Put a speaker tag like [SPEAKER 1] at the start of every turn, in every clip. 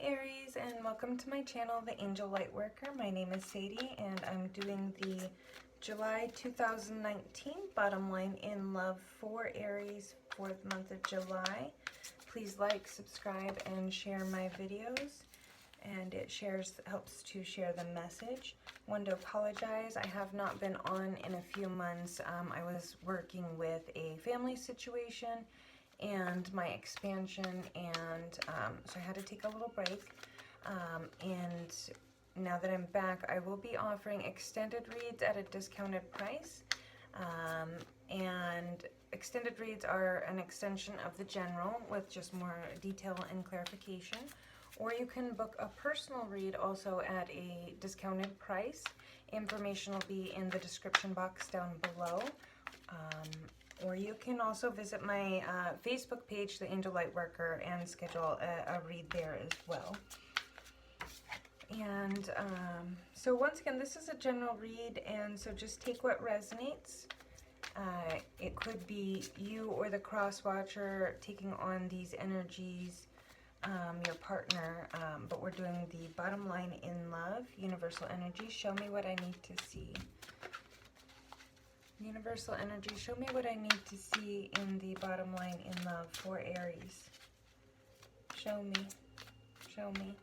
[SPEAKER 1] Aries, and welcome to my channel, The Angel Lightworker. My name is Sadie, and I'm doing the July 2019 bottom line in love for Aries for the month of July. Please like, subscribe, and share my videos, and it helps to share the message. Wanted to apologize, I have not been on in a few months. I was working with a family situation and my expansion, and so I had to take a little break, and now that I'm back, I will be offering extended reads at a discounted price, and extended reads are an extension of the general with just more detail and clarification, or you can book a personal read also at a discounted price. Information will be in the description box down below. Or you can also visit my Facebook page, The Angel Lightworker, and schedule a read there as well. And so once again, this is a general read, and so just take what resonates. It could be you or the cross watcher taking on these energies, your partner, but we're doing the bottom line in love, universal energy. Show me what I need to see. Universal energy, show me what I need to see in the bottom line in love for Aries. Show me. Show me.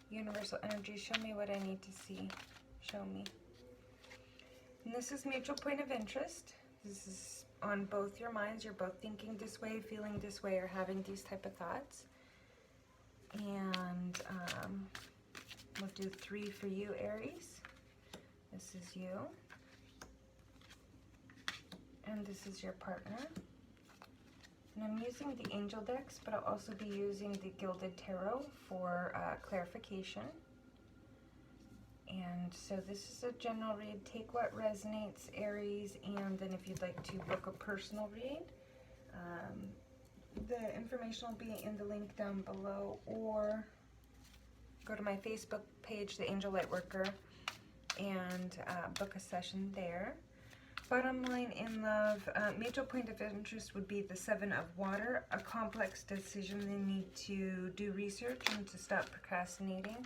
[SPEAKER 1] Universal energy, show me what I need to see. Show me. And this is mutual point of interest. This is on both your minds. You're both thinking this way, feeling this way, or having these type of thoughts. And we'll do 3 for you, Aries. This is you. And this is your partner. And I'm using the angel decks, but I'll also be using the Gilded Tarot for clarification. And so this is a general read. Take what resonates, Aries, and then if you'd like to book a personal read, the information will be in the link down below, or go to my Facebook page, The Angel Lightworker, and book a session there. Bottom line in love, mutual point of interest would be the 7 of water, a complex decision. They need to do research and to stop procrastinating.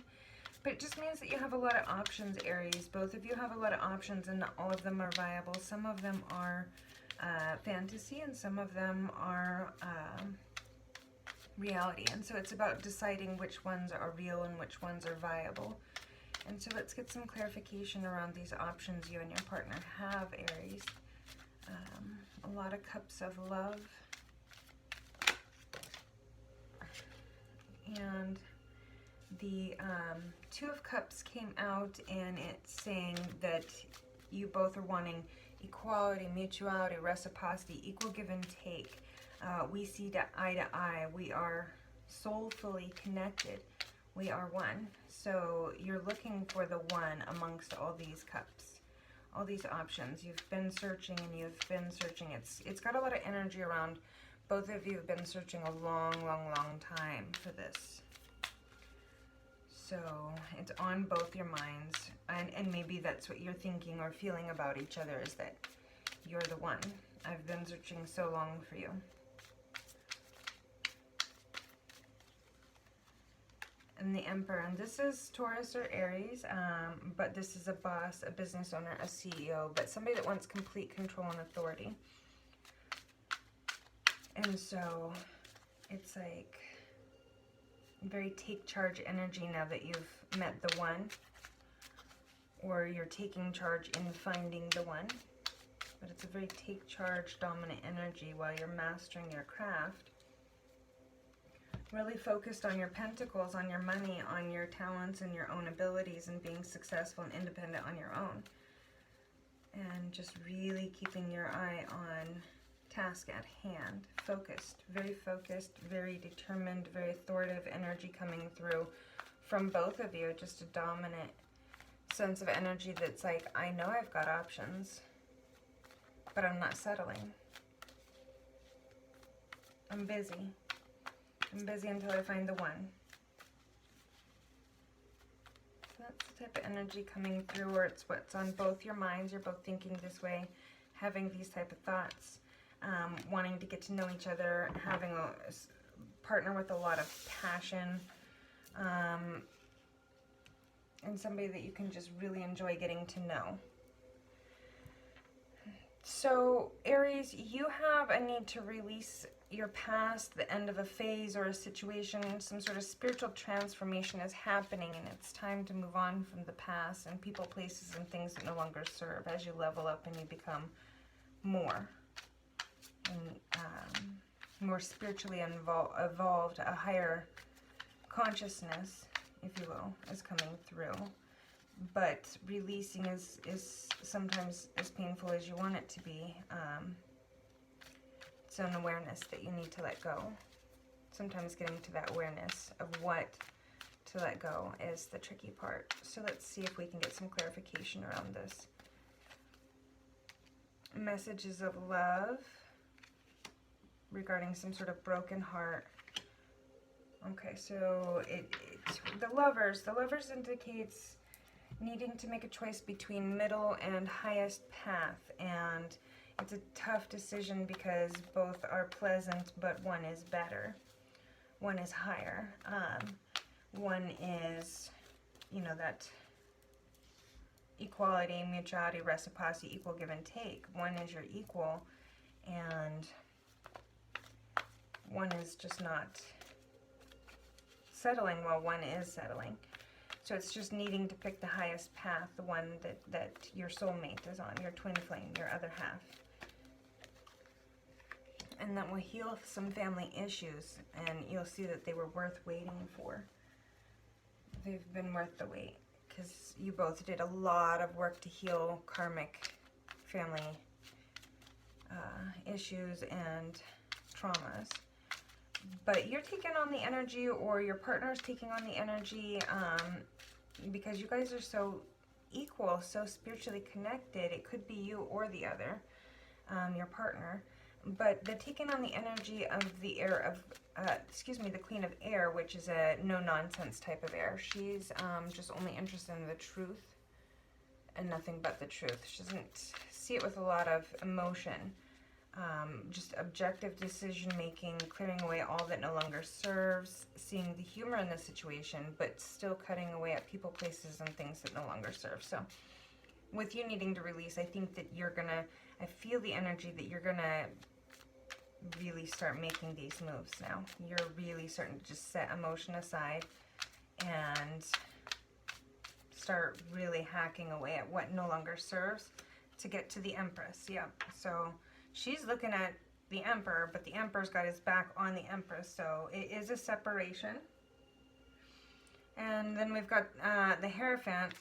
[SPEAKER 1] But it just means that you have a lot of options, Aries. Both of you have a lot of options, and not all of them are viable. Some of them are fantasy, and some of them are reality. And so it's about deciding which ones are real and which ones are viable. And so let's get some clarification around these options you and your partner have, Aries. A lot of cups of love. And the 2 of Cups came out, and it's saying that you both are wanting equality, mutuality, reciprocity, equal give and take. We see eye to eye. We are soulfully connected. We are one. So you're looking for the one amongst all these cups, all these options. You've been searching and you've been searching. It's got a lot of energy around. Both of you have been searching a long, long, long time for this. So it's on both your minds, and maybe that's what you're thinking or feeling about each other, is that you're the one. I've been searching so long for you. And the Emperor, and this is Taurus or Aries, but this is a boss, a business owner, a CEO, but somebody that wants complete control and authority. And so it's like very take charge energy now that you've met the one, or you're taking charge in finding the one. But it's a very take charge dominant energy while you're mastering your craft. Really focused on your pentacles, on your money, on your talents and your own abilities, and being successful and independent on your own. And just really keeping your eye on task at hand. Focused, very determined, very authoritative energy coming through from both of you. Just a dominant sense of energy that's like, I know I've got options, but I'm not settling. I'm busy. I'm busy until I find the one. So that's the type of energy coming through, where it's what's on both your minds. You're both thinking this way, having these type of thoughts, wanting to get to know each other, having a partner with a lot of passion, and somebody that you can just really enjoy getting to know. So, Aries, you have a need to release your past, the end of a phase or a situation. Some sort of spiritual transformation is happening, and it's time to move on from the past and people, places, and things that no longer serve as you level up and you become more and more spiritually evolved. A higher consciousness, if you will, is coming through. But releasing is sometimes as painful as you want it to be. It's an awareness that you need to let go. Sometimes getting to that awareness of what to let go is the tricky part. So let's see if we can get some clarification around this. Messages of love regarding some sort of broken heart. Okay, so the lovers indicates needing to make a choice between middle and highest path, and it's a tough decision because both are pleasant, but one is better. One is higher. One is, you know, that equality, mutuality, reciprocity, equal give and take. One is your equal, and one is just not settling while one is settling. So it's just needing to pick the highest path, the one that your soulmate is on, your twin flame, your other half. And that will heal some family issues, and you'll see that they were worth waiting for. They've been worth the wait, because you both did a lot of work to heal karmic family issues and traumas. But you're taking on the energy, or your partner's taking on the energy, because you guys are so equal, so spiritually connected. It could be you or the other, your partner. But they're taking on the energy of the air of, the Queen of Air, which is a no-nonsense type of air. She's just only interested in the truth and nothing but the truth. She doesn't see it with a lot of emotion. Just objective decision-making, clearing away all that no longer serves, seeing the humor in the situation, but still cutting away at people, places, and things that no longer serve. So with you needing to release, I think that I feel the energy that you're gonna really start making these moves now. You're really starting to just set emotion aside and start really hacking away at what no longer serves to get to the Empress. Yeah, so she's looking at the Emperor, but the Emperor's got his back on the Empress, so it is a separation. And then we've got the Hierophant,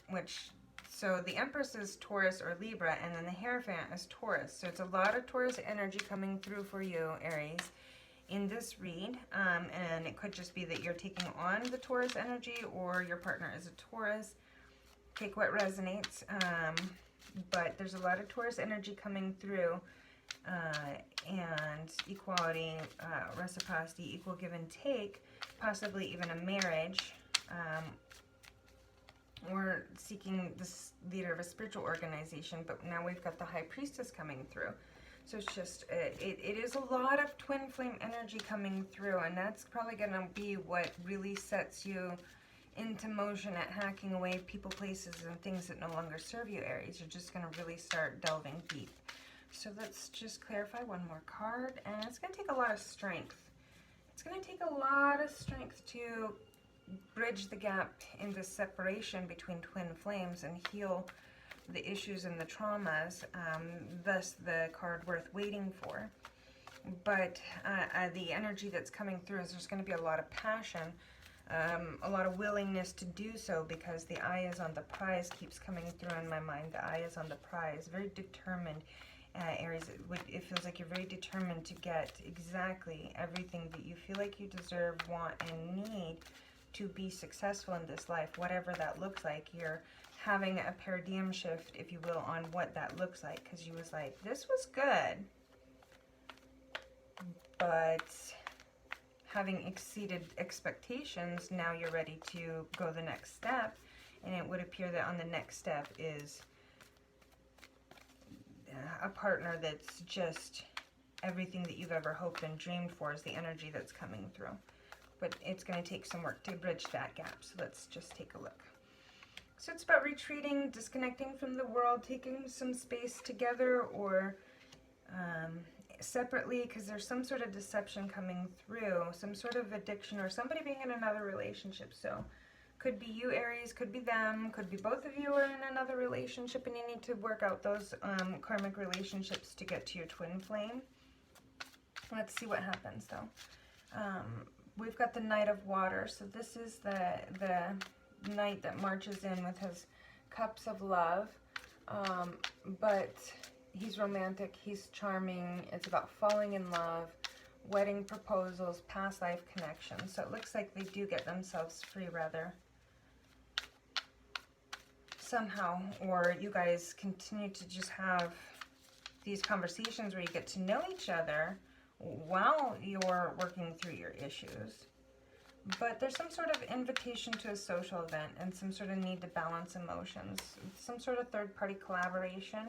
[SPEAKER 1] so the Empress is Taurus or Libra, and then the Hierophant is Taurus. So it's a lot of Taurus energy coming through for you, Aries, in this read. And it could just be that you're taking on the Taurus energy, or your partner is a Taurus. Take what resonates. But there's a lot of Taurus energy coming through. And equality, reciprocity, equal give and take, possibly even a marriage. We're seeking this leader of a spiritual organization, but now we've got the High Priestess coming through. So it's just, it is a lot of twin flame energy coming through, and that's probably going to be what really sets you into motion at hacking away people, places, and things that no longer serve you, Aries. You're just going to really start delving deep. So let's just clarify one more card, and it's going to take a lot of strength. It's going to take a lot of strength to bridge the gap in the separation between twin flames and heal the issues and the traumas, thus the card worth waiting for. But the energy that's coming through is there's going to be a lot of passion, a lot of willingness to do so, because the eye is on the prize keeps coming through in my mind. The eye is on the prize, very determined. Aries, it feels like you're very determined to get exactly everything that you feel like you deserve, want, and need to be successful in this life, whatever that looks like. You're having a paradigm shift, if you will, on what that looks like, because you was like, this was good, but having exceeded expectations, now you're ready to go the next step, and it would appear that on the next step is a partner that's just everything that you've ever hoped and dreamed for is the energy that's coming through. but it's going to take some work to bridge that gap. So let's just take a look. So it's about retreating, disconnecting from the world, taking some space together or separately, because there's some sort of deception coming through, some sort of addiction, or somebody being in another relationship. So could be you, Aries, could be them, could be both of you are in another relationship, and you need to work out those karmic relationships to get to your twin flame. Let's see what happens, though. We've got the Knight of Water, so this is the knight that marches in with his cups of love, but he's romantic, he's charming, it's about falling in love, wedding proposals, past life connections. So it looks like they do get themselves free, rather, somehow, or you guys continue to just have these conversations where you get to know each other while you're working through your issues. But there's some sort of invitation to a social event and some sort of need to balance emotions. Some sort of third-party collaboration.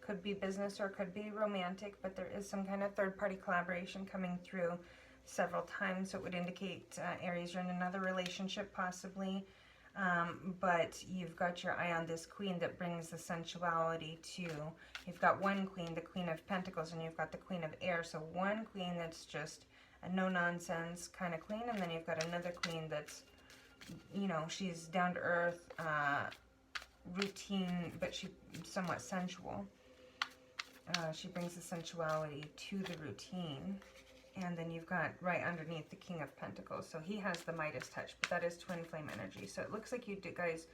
[SPEAKER 1] Could be business or could be romantic, but there is some kind of third-party collaboration coming through several times. So it would indicate, Aries, you're in another relationship possibly. But you've got your eye on this queen that brings the sensuality to. You've got one queen, the Queen of Pentacles, and you've got the Queen of Air. So one queen that's just a no-nonsense kind of queen, and then you've got another queen that's, you know, she's down to earth, routine, but she's somewhat sensual. She brings the sensuality to the routine. And then you've got right underneath the King of Pentacles. So he has the Midas touch, but that is twin flame energy. So it looks like you guys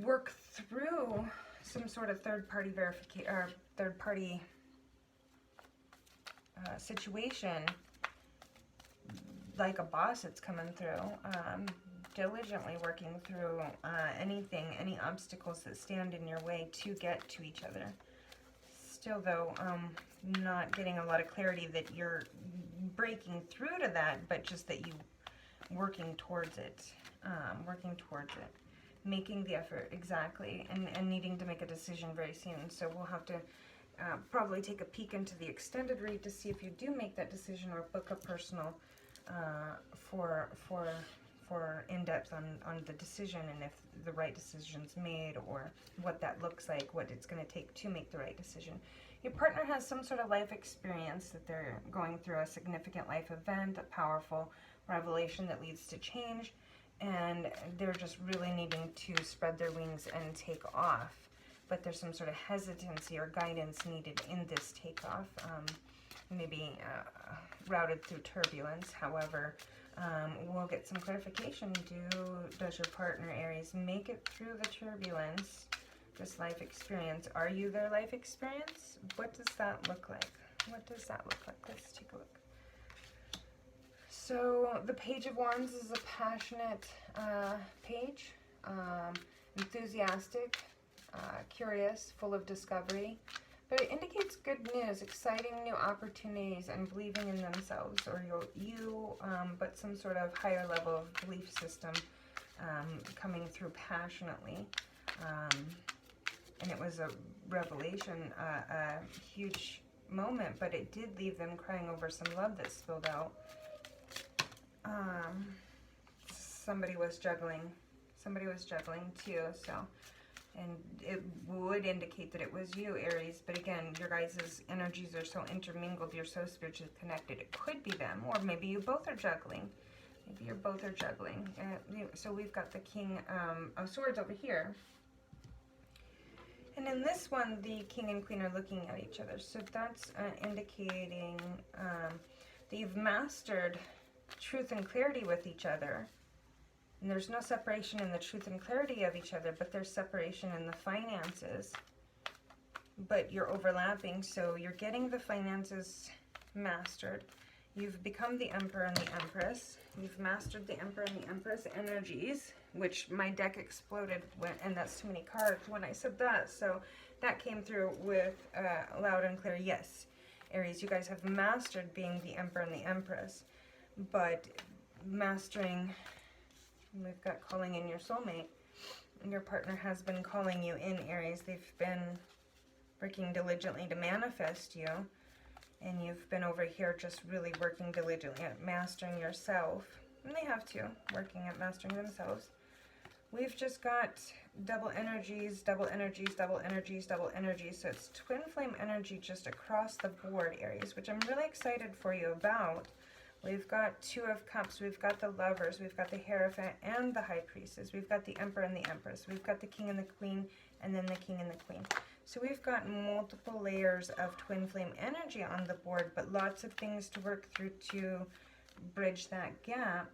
[SPEAKER 1] work through some sort of third-party verification or third-party situation, like a boss that's coming through, diligently working through anything, any obstacles that stand in your way to get to each other. Still, though, not getting a lot of clarity that you're breaking through to that, but just that you working towards it, making the effort, exactly, and needing to make a decision very soon. So we'll have to probably take a peek into the extended read to see if you do make that decision, or book a personal for in-depth on the decision, and if the right decision's made, or what that looks like, what it's going to take to make the right decision. Your partner has some sort of life experience that they're going through, a significant life event, a powerful revelation that leads to change, and they're just really needing to spread their wings and take off. But there's some sort of hesitancy or guidance needed in this takeoff, maybe routed through turbulence. However, we'll get some clarification. Does your partner, Aries, make it through the turbulence, this life experience? Are you their life experience? What does that look like? What does that look like? Let's take a look. So the Page of Wands is a passionate page, enthusiastic, curious, full of discovery. But it indicates good news, exciting new opportunities, and believing in themselves, or but some sort of higher level of belief system coming through passionately. And it was a revelation, a huge moment, but it did leave them crying over some love that spilled out. Somebody was juggling too, so. And it would indicate that it was you, Aries. But again, your guys' energies are so intermingled. You're so spiritually connected. It could be them. Or maybe you both are juggling. Maybe you both are juggling. So we've got the King of Swords over here. And in this one, the King and Queen are looking at each other. So that's indicating that you've mastered truth and clarity with each other. And there's no separation in the truth and clarity of each other, but there's separation in the finances. But you're overlapping, so you're getting the finances mastered. You've become the Emperor and the Empress. You've mastered the Emperor and the Empress energies, which my deck exploded, and that's too many cards when I said that. So that came through with loud and clear. Yes, Aries, you guys have mastered being the Emperor and the Empress, but mastering... We've got calling in your soulmate. Your partner has been calling you in, Aries. They've been working diligently to manifest you. and you've been over here just really working diligently at mastering yourself, and they have to, working at mastering themselves. We've just got double energies, double energies, double energies, double energies. So it's twin flame energy just across the board, Aries, which I'm really excited for you about. We've got Two of Cups, we've got the Lovers, we've got the Hierophant and the High Priestess. We've got the Emperor and the Empress. We've got the King and the Queen, and then the King and the Queen. So we've got multiple layers of twin flame energy on the board, but lots of things to work through to bridge that gap.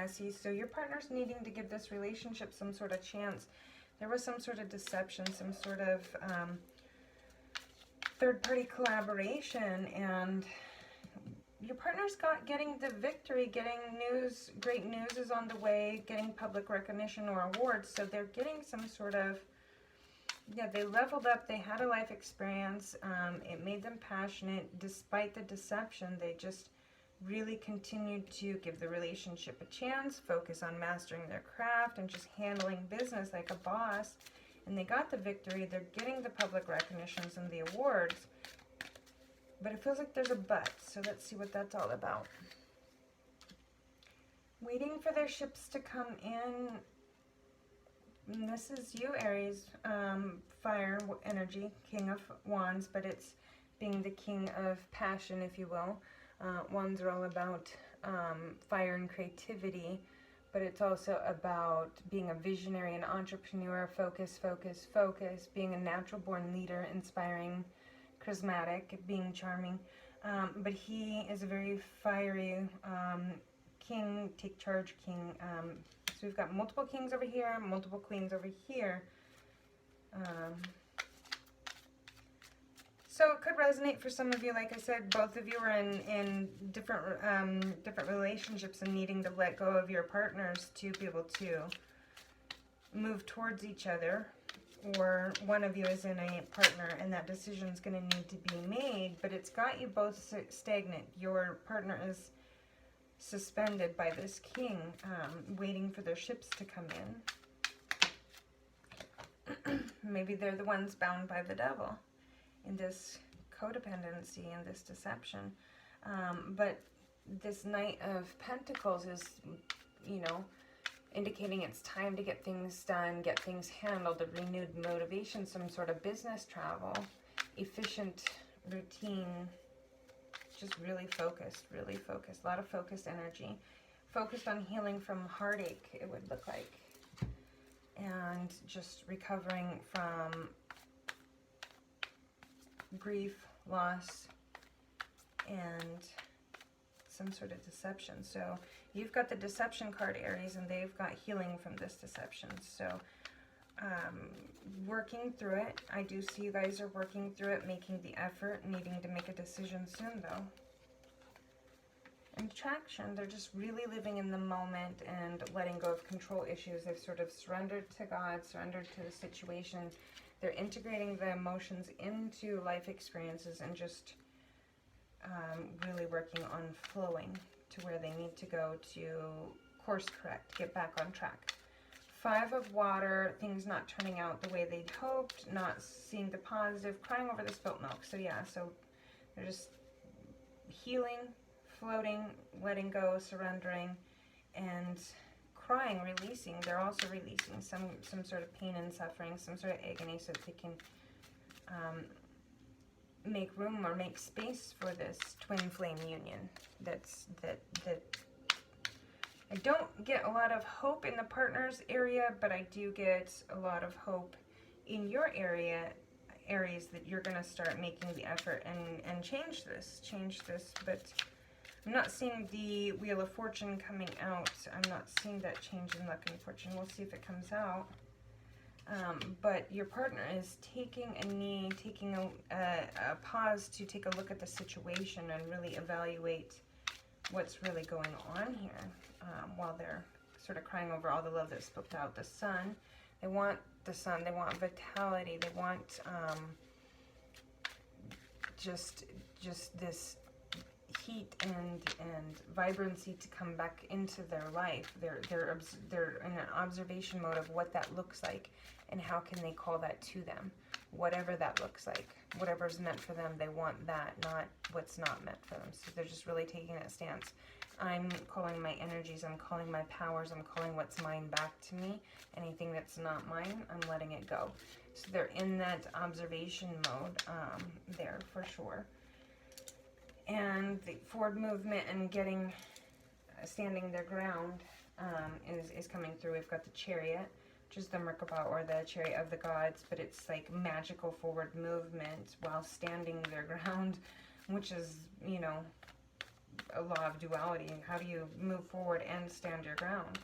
[SPEAKER 1] See, so your partner's needing to give this relationship some sort of chance. There was some sort of deception, some sort of third-party collaboration, and your partner's getting the victory, getting news, great news is on the way, getting public recognition or awards. So they're getting some sort of, they leveled up, they had a life experience, it made them passionate. Despite the deception, they just really continued to give the relationship a chance, focus on mastering their craft and just handling business like a boss. And they got the victory, they're getting the public recognitions and the awards. But it feels like there's a but, so let's see what that's all about. Waiting for their ships to come in. And this is you, Aries, fire energy, King of Wands, but it's being the king of passion, if you will. Wands are all about fire and creativity, but it's also about being a visionary, an entrepreneur, focus, focus, focus, being a natural born leader, inspiring, charismatic, being charming. But he is a very fiery king, take charge king. So we've got multiple kings over here, multiple queens over here. So it could resonate for some of you. Like I said, both of you are in different different relationships and needing to let go of your partners to be able to move towards each other. Or one of you is in a partner and that decision is going to need to be made, but it's got you both stagnant. Your partner is suspended by this king, waiting for their ships to come in. Maybe they're the ones bound by the devil in this codependency and this deception. But this Knight of Pentacles is, indicating it's time to get things done, get things handled, a renewed motivation, some sort of business travel, efficient routine, just really focused, a lot of focused energy, focused on healing from heartache, it would look like, and just recovering from grief, loss, and some sort of deception. So you've got the deception card, Aries, and they've got healing from this deception. So working through it. I do see you guys are working through it, making the effort, needing to make a decision soon though. And traction, they're just really living in the moment and letting go of control issues. They've sort of surrendered to God, surrendered to the situation. They're integrating the emotions into life experiences and just really working on flowing to where they need to go to course correct, get back on track. 5 of Water, things not turning out the way they'd hoped, not seeing the positive, crying over the spilt milk. So yeah, so they're just healing, floating, letting go, surrendering, and crying, releasing. They're also releasing some sort of pain and suffering, some sort of agony, so that they can make room or make space for this twin flame union. That I don't get a lot of hope in the partner's area, but I do get a lot of hope in your area, Aries, that you're going to start making the effort and change this. But I'm not seeing the Wheel of Fortune coming out. I'm not seeing that change in luck and fortune. We'll see if it comes out. But your partner is taking a knee, taking a pause to take a look at the situation and really evaluate what's really going on here, while they're sort of crying over all the love that's spoke out. The Sun, they want the Sun, they want vitality, they want just this heat and vibrancy to come back into their life. They're in an observation mode of what that looks like and how can they call that to them. whatever that looks like. Whatever's meant for them, they want that, not what's not meant for them. So they're just really taking that stance. I'm calling my energies, I'm calling my powers, I'm calling what's mine back to me. Anything that's not mine, I'm letting it go. So they're in that observation mode there for sure. And the forward movement and getting, standing their ground is coming through. We've got the Chariot, which is the Merkaba, or the Chariot of the Gods, but it's like magical forward movement while standing their ground, which is, you know, a law of duality. How do you move forward and stand your ground?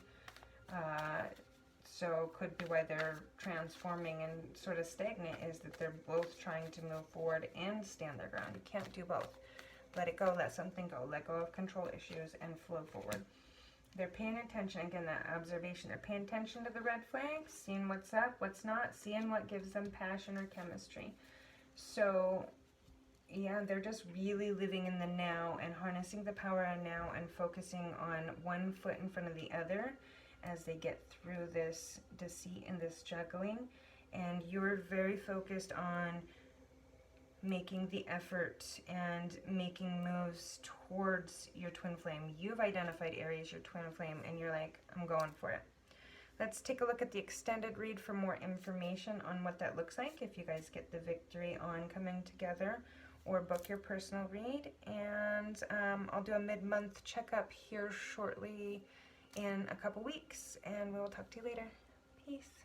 [SPEAKER 1] So could be why they're transforming and sort of stagnant, is that they're both trying to move forward and stand their ground. You can't do both. Let it go, let something go, let go of control issues and flow forward. They're paying attention, again, that observation. They're paying attention to the red flags, seeing what's up, what's not, seeing what gives them passion or chemistry. So yeah, they're just really living in the now and harnessing the power of now and focusing on one foot in front of the other as they get through this deceit and this juggling. And you're very focused on making the effort and making moves towards your twin flame. You've identified Aries, your twin flame, and you're like, I'm going for it. Let's take a look at the extended read for more information on what that looks like if you guys get the victory on coming together, or book your personal read. And I'll do a mid-month checkup here shortly in a couple weeks, and we will talk to you later. Peace.